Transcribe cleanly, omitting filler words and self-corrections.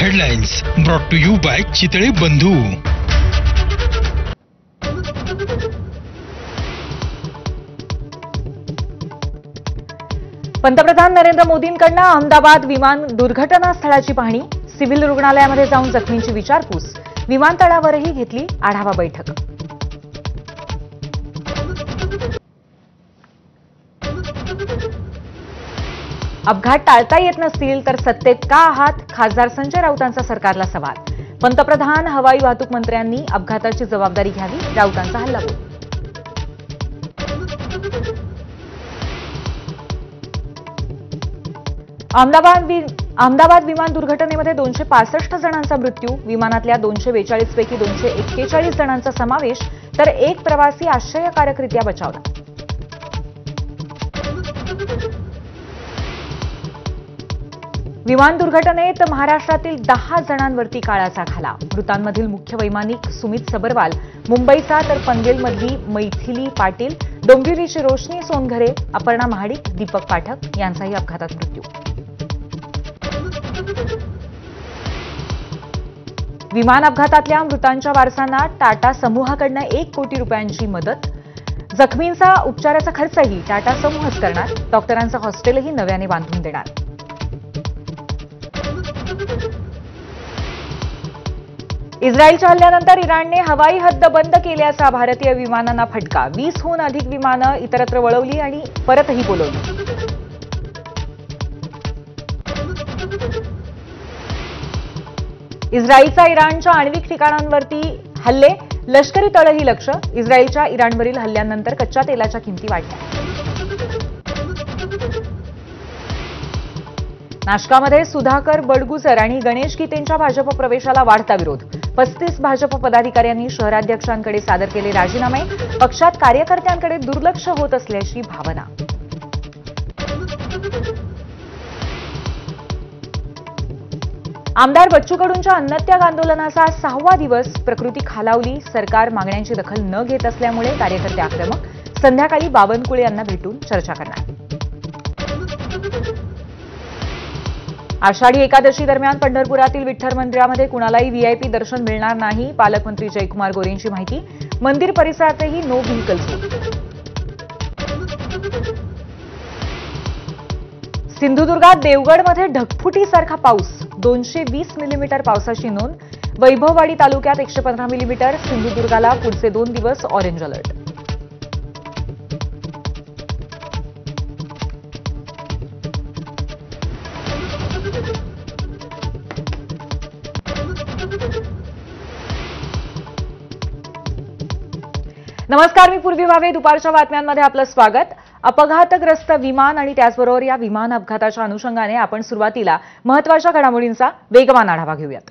Headlines brought to you by Chitale Bandhu. पंतप्रधान नरेंद्र मोदींकडून अहमदाबाद विमान दुर्घटना स्थळाची पाहणी, सिव्हिल रुग्णालयामध्ये जाऊन जखमींची विचारपूस, विमानतळावरही घेतली आढावा बैठक। अपघात टाळता येत नसतील तर सत्तेत का आहात? खासदार संजय राऊतांचा सरकारला सवाल। पंतप्रधान, हवाई वाहतूक मंत्र्यांनी अपघाताची जबाबदारी घ्यावी, राऊतांचा हल्लाबोल। अहमदाबाद विमान दुर्घटनेमध्ये 265 जणांचा मृत्यू, विमानातल्या 242 पैकी 241 जणांचा समावेश, तर एक प्रवासी आश्चर्यकारकरित्या बचावला। विमान दुर्घटनेत महाराष्ट्रातील 10 जणांवरती काळाचा घाला। मृतांमधील मुख्य वैमानिक सुमित सबरवाल मुंबईचा, तर पनवेलमधली मैथिली पाटील, डोंबिवलीची रोशनी सोनघरे, अपर्णा महाडिक, दीपक पाठक यांचाही अपघातात मृत्यू। विमान अपघातातल्या मृतांच्या वारसांना टाटा समूहाकडून 1 कोटी रुपयांची मदत, जखमींचा उपचाराचा खर्चही टाटा समूहच करणार, डॉक्टरांचं हॉस्टेलही नव्याने बांधून देणार। इस्रायलच्या हल्ल्यानंतर इराणने हवाई हद्द बंद केल्याचा भारतीय विमानांना फटका, 20हून अधिक विमानं इतरत्र वळवली आणि परतही बोलवली। इस्रायलचा इराणच्या आण्विक ठिकाणांवरती हल्ले, लष्करी तळही लक्ष, इस्रायलच्या इराणवरील हल्ल्यानंतर कच्च्या तेलाच्या किमती वाढल्या। नाशकामध्ये सुधाकर बडगुजर आणि गणेश गीतेंच्या भाजप प्रवेशाला वाढता विरोध, 35 भाजप पदाधिकाऱ्यांनी शहराध्यक्षांकडे सादर केले राजीनामे, पक्षात कार्यकर्त्यांकडे दुर्लक्ष होत असल्याची भावना। आमदार बच्चू कडूंच्या अन्नत्याग आंदोलनाचा 6वा दिवस, प्रकृती खालावली, सरकार मागण्यांची दखल न घेत असल्यामुळे कार्यकर्ते आक्रमक, संध्याकाळी बावनकुळे यांना भेटून चर्चा करणार। आषाढी एकादशी दरम्यान पंढरपुरातील विठ्ठल मंदिरामध्ये कुणालाही व्हीआयपी दर्शन मिळणार नाही, पालकमंत्री जयकुमार गोरेंची माहिती, मंदिर परिसरातही नो व्हेकल झोन। सिंधुदुर्गात देवगडमध्ये ढगफुटीसारखा पाऊस, 220 मिलीमीटर पावसाची नोंद, वैभववाडी तालुक्यात 115 मिलीमीटर, सिंधुदुर्गाला पुढचे 2 दिवस ऑरेंज अलर्ट। नमस्कार, मी पूर्वी भावे, दुपारच्या बातम्यांमध्ये आपलं स्वागत। अपघातग्रस्त विमान आणि त्याचबरोबर या विमान अपघाताच्या अनुषंगाने आपण सुरुवातीला महत्त्वाच्या घडामोडींचा वेगवान आढावा घेऊयात।